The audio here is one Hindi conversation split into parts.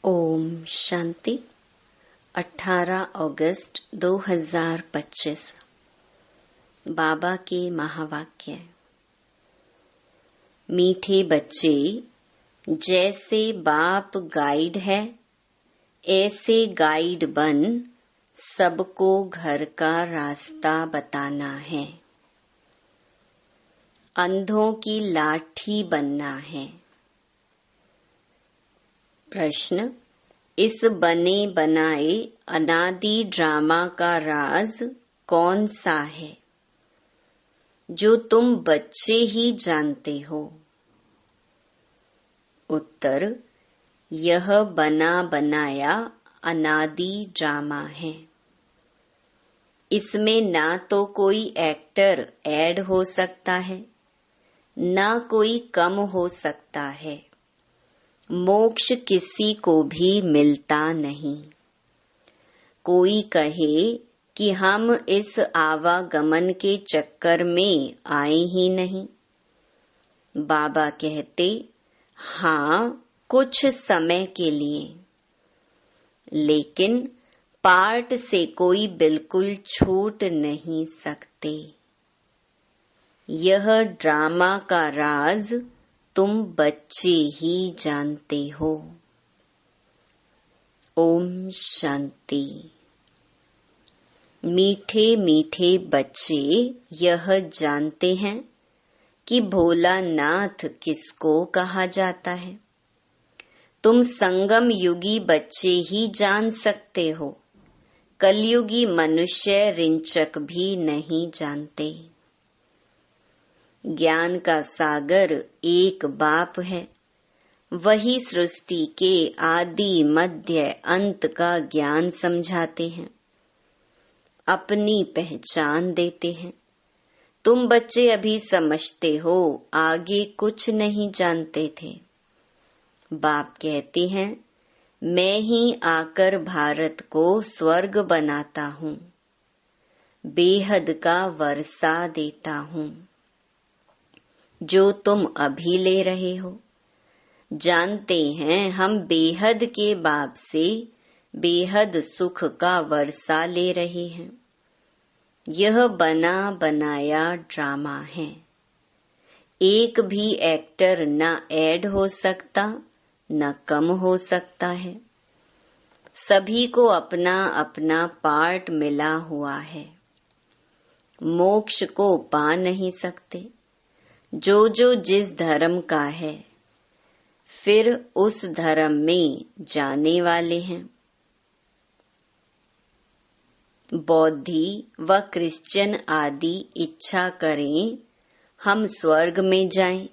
ओम शांति। 18 अगस्त 2025। बाबा के महावाक्य। मीठे बच्चे, जैसे बाप गाइड है ऐसे गाइड बन सबको घर का रास्ता बताना है। अंधों की लाठी बनना है। प्रश्न: इस बने बनाए अनादि ड्रामा का राज कौन सा है जो तुम बच्चे ही जानते हो? उत्तर: यह बना बनाया अनादि ड्रामा है। इसमें ना तो कोई एक्टर ऐड हो सकता है, ना कोई कम हो सकता है। मोक्ष किसी को भी मिलता नहीं। कोई कहे कि हम इस आवागमन के चक्कर में आए ही नहीं। बाबा कहते, हाँ, कुछ समय के लिए, लेकिन पार्ट से कोई बिल्कुल छूट नहीं सकते। यह ड्रामा का राज तुम बच्चे ही जानते हो। ओम शांति। मीठे मीठे बच्चे यह जानते हैं कि भोलानाथ किसको कहा जाता है। तुम संगम युगी बच्चे ही जान सकते हो। कलयुगी मनुष्य रिंचक भी नहीं जानते। ज्ञान का सागर एक बाप है। वही सृष्टि के आदि मध्य अंत का ज्ञान समझाते हैं, अपनी पहचान देते हैं। तुम बच्चे अभी समझते हो, आगे कुछ नहीं जानते थे। बाप कहते हैं, मैं ही आकर भारत को स्वर्ग बनाता हूँ, बेहद का वर्षा देता हूँ। जो तुम अभी ले रहे हो, जानते हैं हम बेहद के बाप से बेहद सुख का वर्षा ले रहे हैं। यह बना बनाया ड्रामा है। एक भी एक्टर न ऐड हो सकता, न कम हो सकता है। सभी को अपना अपना पार्ट मिला हुआ है। मोक्ष को पा नहीं सकते जो जिस धर्म का है, फिर उस धर्म में जाने वाले हैं। बौद्धि व क्रिश्चियन आदि इच्छा करें हम स्वर्ग में जाएं,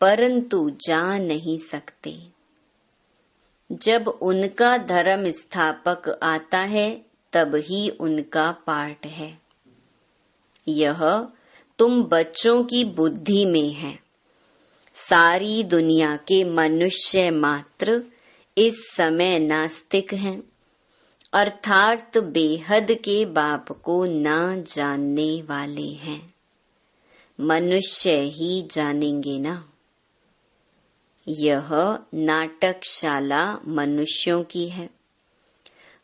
परंतु जा नहीं सकते। जब उनका धर्म स्थापक आता है तब ही उनका पार्ट है। यह तुम बच्चों की बुद्धि में है। सारी दुनिया के मनुष्य मात्र इस समय नास्तिक हैं, अर्थात बेहद के बाप को न जानने वाले हैं। मनुष्य ही जानेंगे ना। यह नाटकशाला मनुष्यों की है।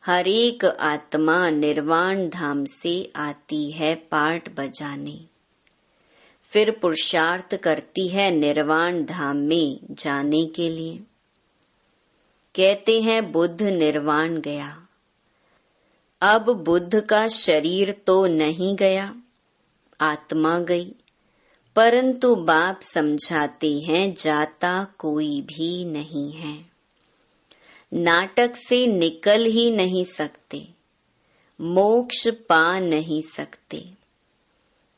हर एक आत्मा निर्वाण धाम से आती है पार्ट बजाने, फिर पुरुषार्थ करती है निर्वाण धाम में जाने के लिए। कहते हैं बुद्ध निर्वाण गया। अब बुद्ध का शरीर तो नहीं गया, आत्मा गई, परंतु बाप समझाते हैं जाता कोई भी नहीं है। नाटक से निकल ही नहीं सकते, मोक्ष पा नहीं सकते।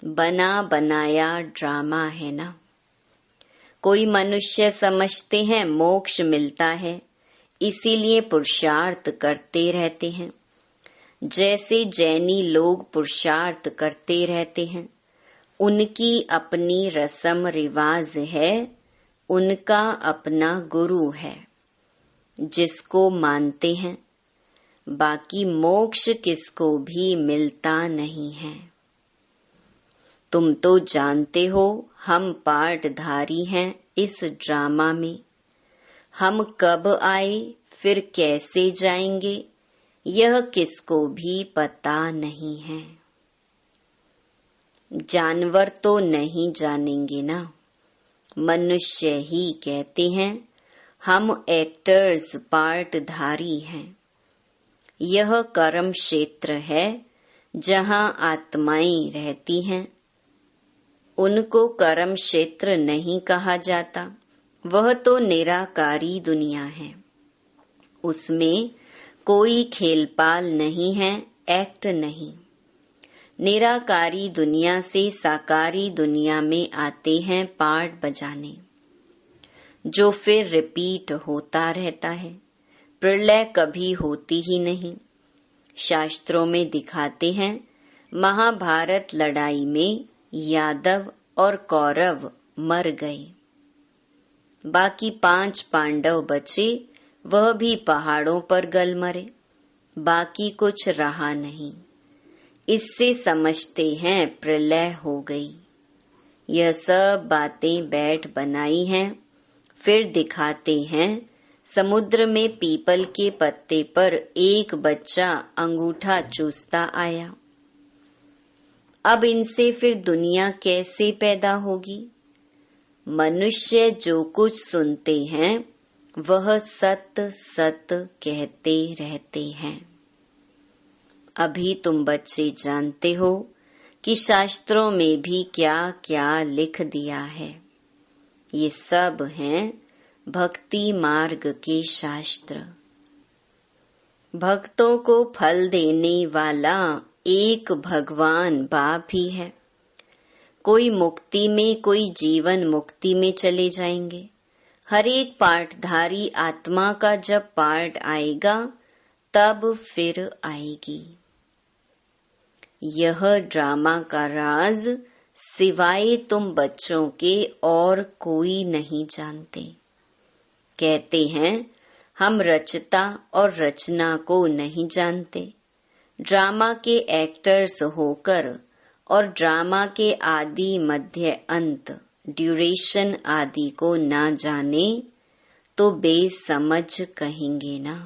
बना बनाया ड्रामा है ना। कोई मनुष्य समझते हैं मोक्ष मिलता है, इसीलिए पुरुषार्थ करते रहते हैं। जैसे जैनी लोग पुरुषार्थ करते रहते हैं, उनकी अपनी रस्म रिवाज है, उनका अपना गुरु है जिसको मानते हैं। बाकी मोक्ष किसको भी मिलता नहीं है। तुम तो जानते हो हम पार्टधारी हैं इस ड्रामा में। हम कब आए फिर कैसे जाएंगे, यह किसको भी पता नहीं है। जानवर तो नहीं जानेंगे ना, मनुष्य ही कहते हैं हम एक्टर्स पार्टधारी हैं। यह कर्म क्षेत्र है जहाँ आत्माएं रहती हैं। उनको कर्म क्षेत्र नहीं कहा जाता, वह तो निराकारी दुनिया है। उसमें कोई खेलपाल नहीं है, एक्ट नहीं। निराकारी दुनिया से साकारी दुनिया में आते हैं पार्ट बजाने, जो फिर रिपीट होता रहता है। प्रलय कभी होती ही नहीं। शास्त्रों में दिखाते हैं महाभारत लड़ाई में यादव और कौरव मर गए, बाकी 5 पांडव बचे, वह भी पहाड़ों पर गल मरे, बाकी कुछ रहा नहीं। इससे समझते हैं प्रलय हो गई। यह सब बातें बैठ बनाई हैं। फिर दिखाते हैं समुद्र में पीपल के पत्ते पर एक बच्चा अंगूठा चूसता आया। अब इनसे फिर दुनिया कैसे पैदा होगी। मनुष्य जो कुछ सुनते हैं वह सत सत कहते रहते हैं। अभी तुम बच्चे जानते हो कि शास्त्रों में भी क्या क्या लिख दिया है। ये सब हैं भक्ति मार्ग के शास्त्र। भक्तों को फल देने वाला एक भगवान बाप ही है। कोई मुक्ति में, कोई जीवन मुक्ति में चले जाएंगे। हर एक पार्टधारी आत्मा का जब पार्ट आएगा तब फिर आएगी। यह ड्रामा का राज सिवाय तुम बच्चों के और कोई नहीं जानते। कहते हैं हम रचता और रचना को नहीं जानते। ड्रामा के एक्टर्स होकर और ड्रामा के आदि मध्य अंत ड्यूरेशन आदि को ना जाने तो बेसमझ कहेंगे ना।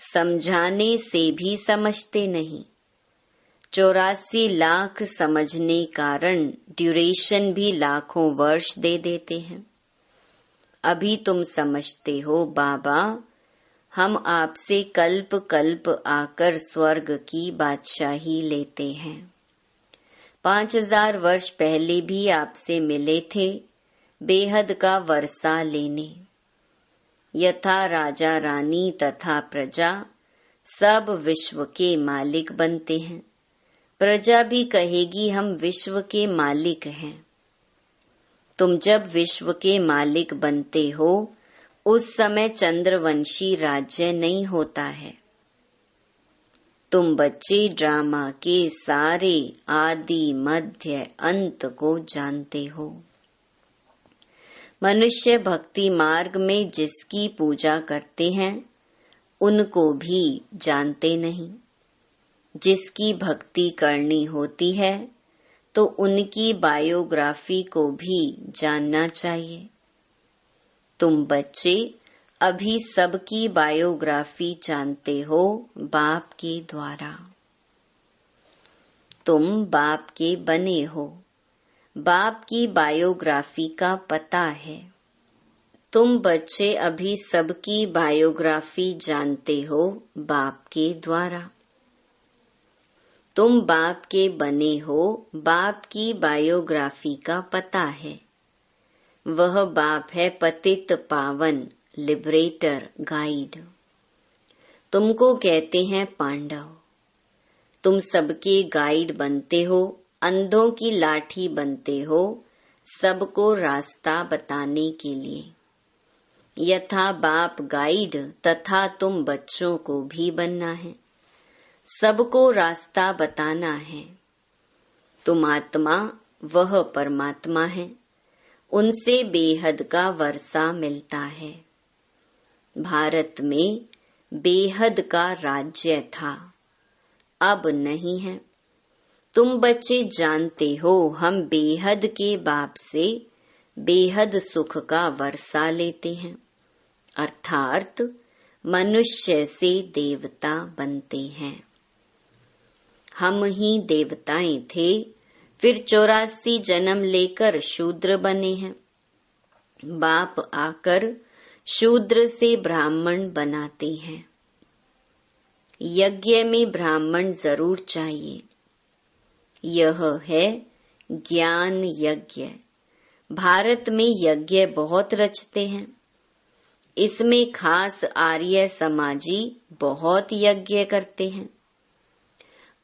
समझाने से भी समझते नहीं। 84 लाख समझने कारण ड्यूरेशन भी लाखों वर्ष दे देते हैं। अभी तुम समझते हो बाबा हम आपसे कल्प कल्प आकर स्वर्ग की बादशाही लेते हैं। 5000 वर्ष पहले भी आपसे मिले थे बेहद का वर्षा लेने। यथा राजा रानी तथा प्रजा सब विश्व के मालिक बनते हैं। प्रजा भी कहेगी हम विश्व के मालिक हैं। तुम जब विश्व के मालिक बनते हो उस समय चंद्रवंशी राज्य नहीं होता है। तुम बच्चे ड्रामा के सारे आदि मध्य अंत को जानते हो। मनुष्य भक्ति मार्ग में जिसकी पूजा करते हैं उनको भी जानते नहीं। जिसकी भक्ति करनी होती है तो उनकी बायोग्राफी को भी जानना चाहिए। तुम बच्चे अभी सबकी बायोग्राफी जानते हो बाप के द्वारा। तुम बाप के बने हो, बाप की बायोग्राफी का पता है। तुम बच्चे अभी सबकी बायोग्राफी जानते हो बाप के द्वारा। तुम बाप के बने हो, बाप की बायोग्राफी का पता है। वह बाप है पतित पावन, लिबरेटर, गाइड। तुमको कहते हैं पांडव। तुम सबके गाइड बनते हो, अंधों की लाठी बनते हो, सबको रास्ता बताने के लिए। यथा बाप गाइड तथा तुम बच्चों को भी बनना है, सबको रास्ता बताना है। तुम आत्मा, वह परमात्मा है, उनसे बेहद का वर्षा मिलता है। भारत में बेहद का राज्य था, अब नहीं है। तुम बच्चे जानते हो हम बेहद के बाप से बेहद सुख का वर्षा लेते हैं, अर्थात मनुष्य से देवता बनते हैं। हम ही देवताएं थे, फिर 84 जन्म लेकर शूद्र बने हैं। बाप आकर शूद्र से ब्राह्मण बनाते हैं। यज्ञ में ब्राह्मण जरूर चाहिए। यह है ज्ञान यज्ञ। भारत में यज्ञ बहुत रचते हैं। इसमें खास आर्य समाजी बहुत यज्ञ करते हैं।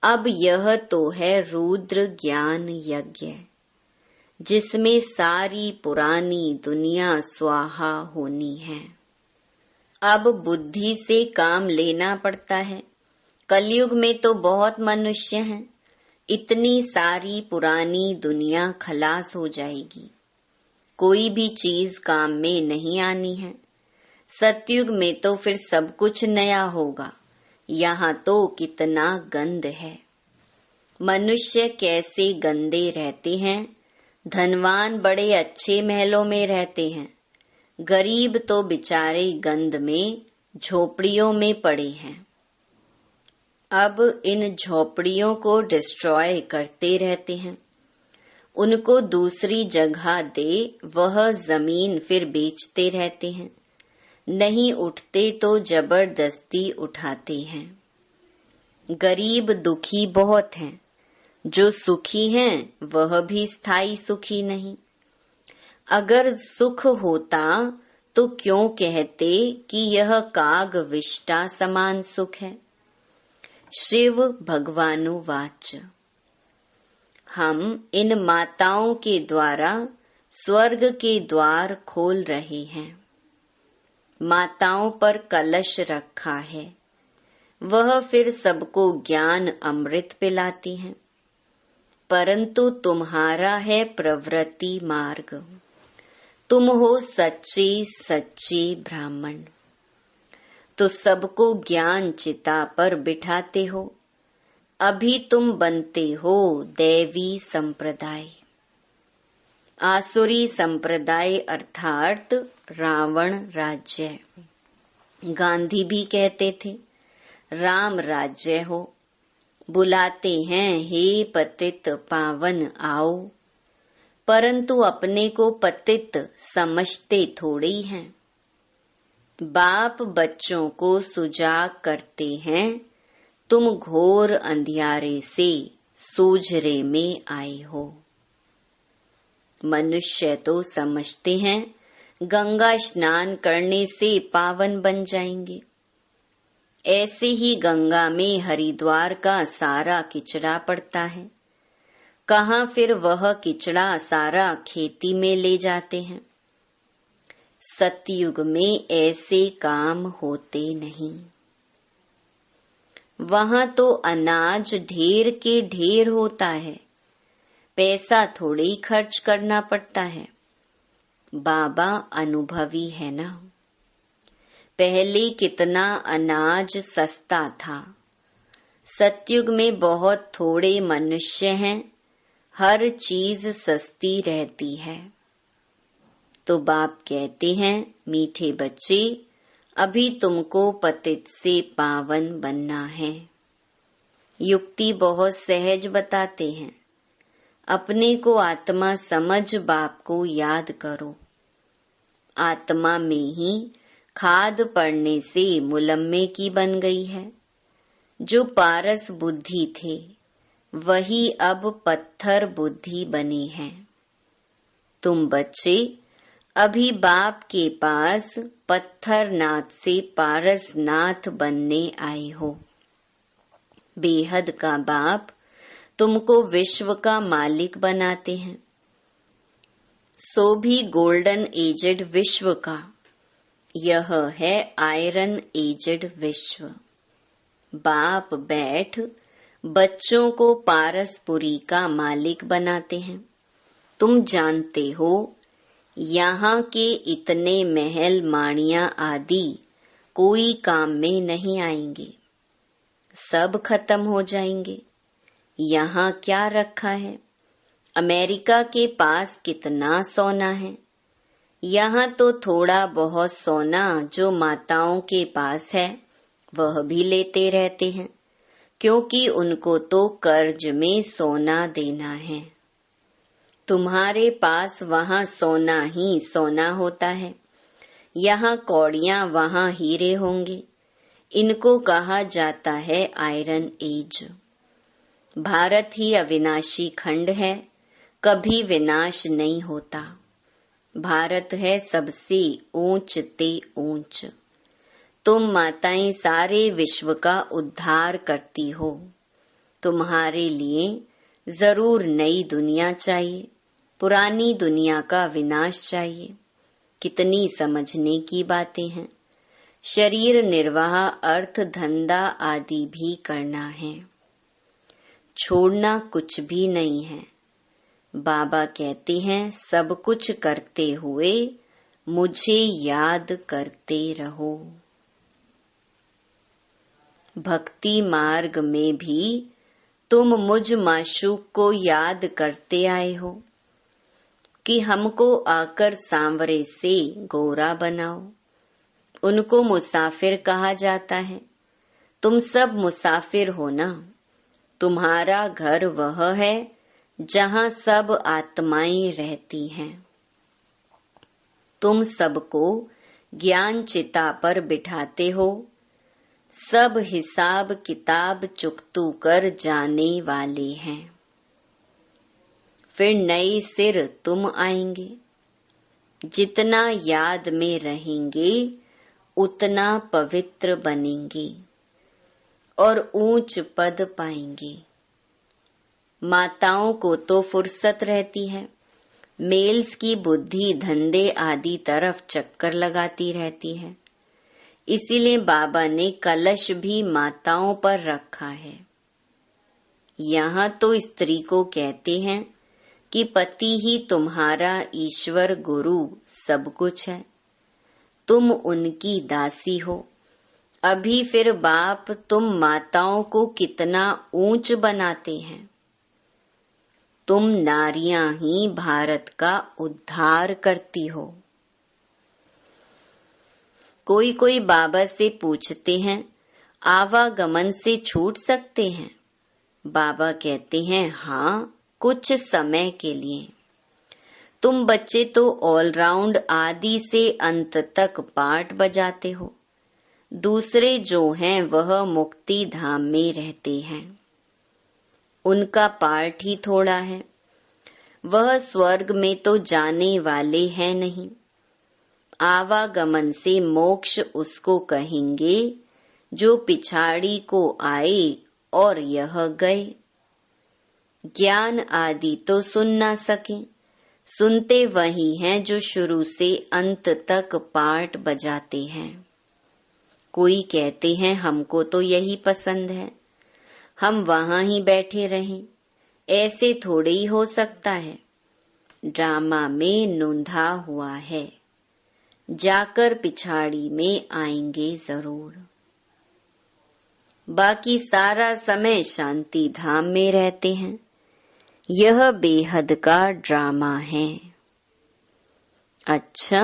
अब यह तो है रुद्र ज्ञान यज्ञ, जिसमें सारी पुरानी दुनिया स्वाहा होनी है। अब बुद्धि से काम लेना पड़ता है। कलयुग में तो बहुत मनुष्य हैं, इतनी सारी पुरानी दुनिया खलास हो जाएगी। कोई भी चीज काम में नहीं आनी है। सतयुग में तो फिर सब कुछ नया होगा। यहाँ तो कितना गंद है। मनुष्य कैसे गंदे रहते हैं। धनवान बड़े अच्छे महलों में रहते हैं, गरीब तो बेचारे गंद में झोपड़ियों में पड़े हैं। अब इन झोपड़ियों को डिस्ट्रॉय करते रहते हैं। उनको दूसरी जगह दे, वह जमीन फिर बेचते रहते हैं। नहीं उठते तो जबरदस्ती उठाते हैं। गरीब दुखी बहुत हैं। जो सुखी हैं वह भी स्थायी सुखी नहीं। अगर सुख होता तो क्यों कहते कि यह काग विष्टा समान सुख है। शिव भगवानुवाच। हम इन माताओं के द्वारा स्वर्ग के द्वार खोल रहे हैं। माताओं पर कलश रखा है, वह फिर सबको ज्ञान अमृत पिलाती हैं। परंतु तुम्हारा है प्रवृत्ति मार्ग। तुम हो सच्चे सच्चे ब्राह्मण, तो सबको ज्ञान चिता पर बिठाते हो। अभी तुम बनते हो दैवी संप्रदाय। आसुरी संप्रदाय अर्थात रावण राज्य। गांधी भी कहते थे राम राज्य हो। बुलाते हैं हे पतित पावन आओ, परंतु अपने को पतित समझते थोड़ी हैं। बाप बच्चों को सुजाग करते हैं, तुम घोर अंधियारे से सूझरे में आए हो। मनुष्य तो समझते हैं गंगा स्नान करने से पावन बन जाएंगे। ऐसे ही गंगा में हरिद्वार का सारा किचड़ा पड़ता है। कहाँ फिर वह किचड़ा सारा खेती में ले जाते हैं। सतयुग में ऐसे काम होते नहीं। वहाँ तो अनाज ढेर के ढेर होता है, पैसा थोड़ी खर्च करना पड़ता है। बाबा अनुभवी है ना। पहले कितना अनाज सस्ता था। सतयुग में बहुत थोड़े मनुष्य हैं, हर चीज सस्ती रहती है। तो बाप कहते हैं मीठे बच्चे, अभी तुमको पतित से पावन बनना है। युक्ति बहुत सहज बताते हैं। अपने को आत्मा समझ बाप को याद करो। आत्मा में ही खाद पड़ने से मुलम्मे की बन गई है। जो पारस बुद्धि थे वही अब पत्थर बुद्धि बने हैं। तुम बच्चे अभी बाप के पास पत्थर नाथ से पारस नाथ बनने आए हो। बेहद का बाप तुमको विश्व का मालिक बनाते हैं, सो भी गोल्डन एजेड विश्व का। यह है आयरन एजेड विश्व। बाप बैठ बच्चों को पारसपुरी का मालिक बनाते हैं। तुम जानते हो यहाँ के इतने महल माणिया आदि कोई काम में नहीं आएंगे, सब खत्म हो जाएंगे। यहाँ क्या रखा है? अमेरिका के पास कितना सोना है, यहाँ तो थोड़ा बहुत सोना जो माताओं के पास है वह भी लेते रहते हैं, क्योंकि उनको तो कर्ज में सोना देना है। तुम्हारे पास वहाँ सोना ही सोना होता है, यहाँ कौड़ियाँ वहाँ हीरे होंगे। इनको कहा जाता है आयरन एज। भारत ही अविनाशी खंड है, कभी विनाश नहीं होता। भारत है सबसे ऊंच ते ऊंच। तुम माताएं सारे विश्व का उद्धार करती हो। तुम्हारे लिए जरूर नई दुनिया चाहिए, पुरानी दुनिया का विनाश चाहिए। कितनी समझने की बातें हैं। शरीर निर्वाह, अर्थ, धंधा आदि भी करना है, छोड़ना कुछ भी नहीं है। बाबा कहते हैं सब कुछ करते हुए मुझे याद करते रहो। भक्ति मार्ग में भी तुम मुझ माशूक को याद करते आए हो कि हमको आकर सांवरे से गोरा बनाओ। उनको मुसाफिर कहा जाता है। तुम सब मुसाफिर हो ना। तुम्हारा घर वह है जहाँ सब आत्माएं रहती हैं। तुम सबको ज्ञान चिता पर बिठाते हो। सब हिसाब किताब चुकतू कर जाने वाले हैं। फिर नए सिर तुम आएंगे। जितना याद में रहेंगे उतना पवित्र बनेंगे और ऊंच पद पाएंगे। माताओं को तो फुर्सत रहती है, मेल्स की बुद्धि धंधे आदि तरफ चक्कर लगाती रहती है। इसीलिए बाबा ने कलश भी माताओं पर रखा है। यहाँ तो स्त्री को कहते हैं कि पति ही तुम्हारा ईश्वर गुरु सब कुछ है, तुम उनकी दासी हो। अभी फिर बाप तुम माताओं को कितना ऊंच बनाते हैं। तुम नारियां ही भारत का उद्धार करती हो। कोई कोई बाबा से पूछते हैं आवागमन से छूट सकते हैं। बाबा कहते हैं हाँ, कुछ समय के लिए। तुम बच्चे तो ऑलराउंड आदि से अंत तक पाठ बजाते हो। दूसरे जो हैं वह मुक्ति धाम में रहते हैं, उनका पाठ ही थोड़ा है। वह स्वर्ग में तो जाने वाले हैं नहीं। आवागमन से मोक्ष उसको कहेंगे जो पिछाड़ी को आए और यह गए। ज्ञान आदि तो सुन ना सके, सुनते वही हैं जो शुरू से अंत तक पाठ बजाते हैं। कोई कहते हैं हमको तो यही पसंद है, हम वहां ही बैठे रहें। ऐसे थोड़े ही हो सकता है। ड्रामा में नोंधा हुआ है, जाकर पिछाड़ी में आएंगे जरूर। बाकी सारा समय शांति धाम में रहते हैं। यह बेहद का ड्रामा है। अच्छा,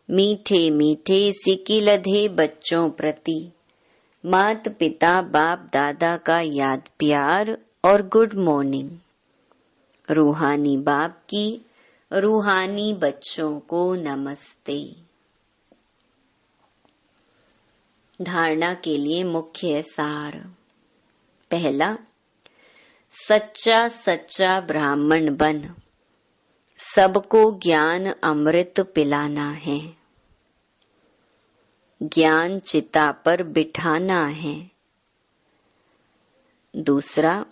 मीठे मीठे सिकिलधे बच्चों प्रति माता पिता बाप दादा का याद प्यार और गुड मॉर्निंग। रूहानी बाप की रूहानी बच्चों को नमस्ते। धारणा के लिए मुख्य सार। पहला, सच्चा सच्चा ब्राह्मण बन सबको ज्ञान अमृत पिलाना है, ज्ञान चिता पर बिठाना है। दूसरा,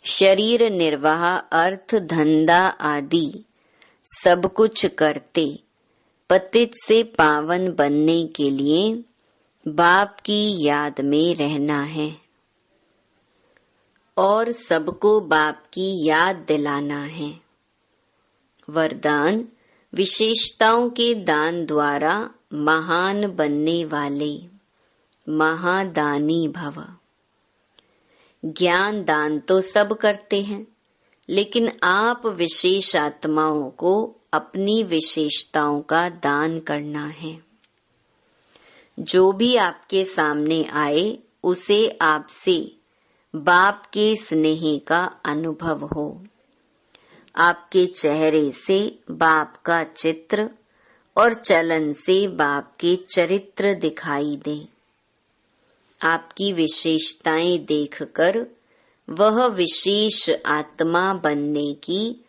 शरीर निर्वाह अर्थ धंधा आदि सब कुछ करते पतित से पावन बनने के लिए बाप की याद में रहना है और सबको बाप की याद दिलाना है। वरदान, विशेषताओं के दान द्वारा महान बनने वाले महादानी भव। ज्ञान दान तो सब करते हैं, लेकिन आप विशेष आत्माओं को अपनी विशेषताओं का दान करना है। जो भी आपके सामने आए उसे आपसे बाप के स्नेह का अनुभव हो। आपके चेहरे से बाप का चित्र और चलन से बाप के चरित्र दिखाई दे। आपकी विशेषताएं देखकर वह विशेष आत्मा बनने की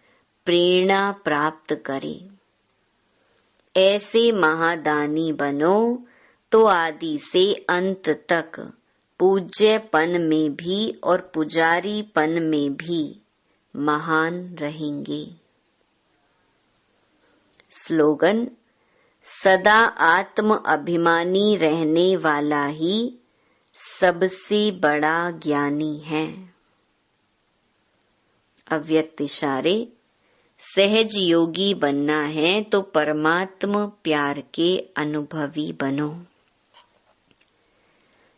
प्रेरणा प्राप्त करे। ऐसे महादानी बनो तो आदि से अंत तक पूज्यपन में भी और पुजारीपन में भी महान रहेंगे। स्लोगन: सदा आत्म अभिमानी रहने वाला ही सबसे बड़ा ज्ञानी है। अव्यक्त इशारे: सहज योगी बनना है तो परमात्म प्यार के अनुभवी बनो।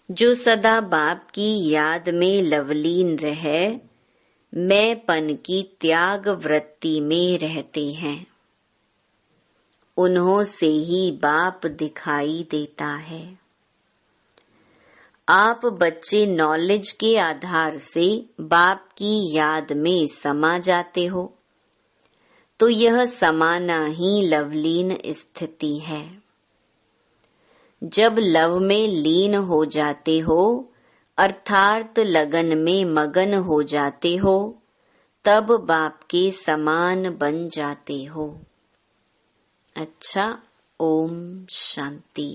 जो सदा बाप की याद में लवलीन रहे, मैंपन की त्याग वृत्ति में रहते हैं, उन्हों से ही बाप दिखाई देता है। आप बच्चे नॉलेज के आधार से बाप की याद में समा जाते हो, तो यह समाना ही लवलीन स्थिति है। जब लव में लीन हो जाते हो अर्थात लगन में मगन हो जाते हो, तब बाप के समान बन जाते हो। अच्छा, ओम शांति।